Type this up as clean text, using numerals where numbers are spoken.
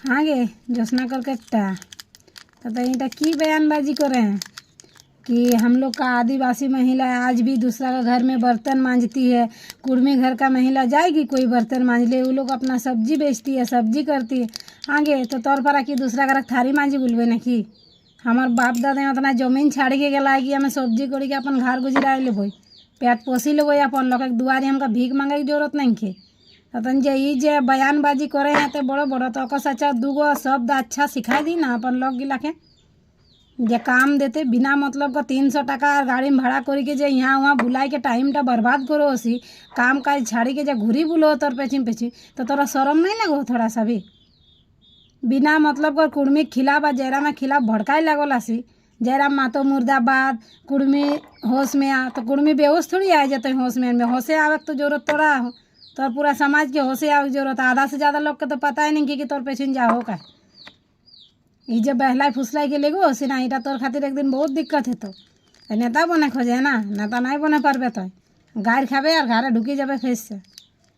हाँ गे जोशना कलकत्ता। तो इनका की बयानबाजी करें कि हम लोग का आदिवासी महिला आज भी दूसरा का घर में बर्तन मांजती है। कुर्मी घर का महिला जाएगी कोई बर्तन मांज ले, वो लोग अपना सब्जी बेचती है, सब्जी करती है। आगे तो तौर पर कि दूसरा घर थारी मांझी बोलबे ना कि हमार बाप दादा उतना जमीन छाड़ के गला है कि हमें सब्जी करी के अपन घर गुजरा लेबो, पेट पोसी लेबो, अपन लोग के दुआरे हमका भीख मांगे की जरूरत नहीं के। तन जे ई जे बयानबाजी करे हैं तो बड़ो बड़ो तो सच्चा दूगो शब्द अच्छा सिखाई दी ना अपन लोग गिला के जे काम देते बिना मतलब का 300 टाका गाड़ी में भाड़ा करी के जे यहाँ वहाँ बुलाई के टाइमटा बर्बाद करो उसी काम काज छाड़ी के जे घुरी बुलो तोर पेची तो तोरा शर्म नहीं लगो थोड़ा सा भी? बिना मतलब का कुर्मी खिलाफ आ जयराम में खिलाफ भड़काए लगोला सी। जयराम मातो मुर्दाबाद, कुर्मी होश में आ तो कुर्मी बेहोश थोड़ी आ जाते होश में होशे आवे तो जरूरत तोड़ा हो। तो पूरा समाज के होशे आवे की जरूरत। आधा से ज़्यादा लोग के तो पता ही नहीं कि तोर पेछिन जाओ का ई जब बहलाई फुसलाई के लेगो से ना इटा तोर खातिर एक दिन बहुत दिक्कत है। तो नेता बने खोजे है ना, नेता नहीं बने पारबे तो गाड़ खाबे और घरे ढुकी जाबे फेस से।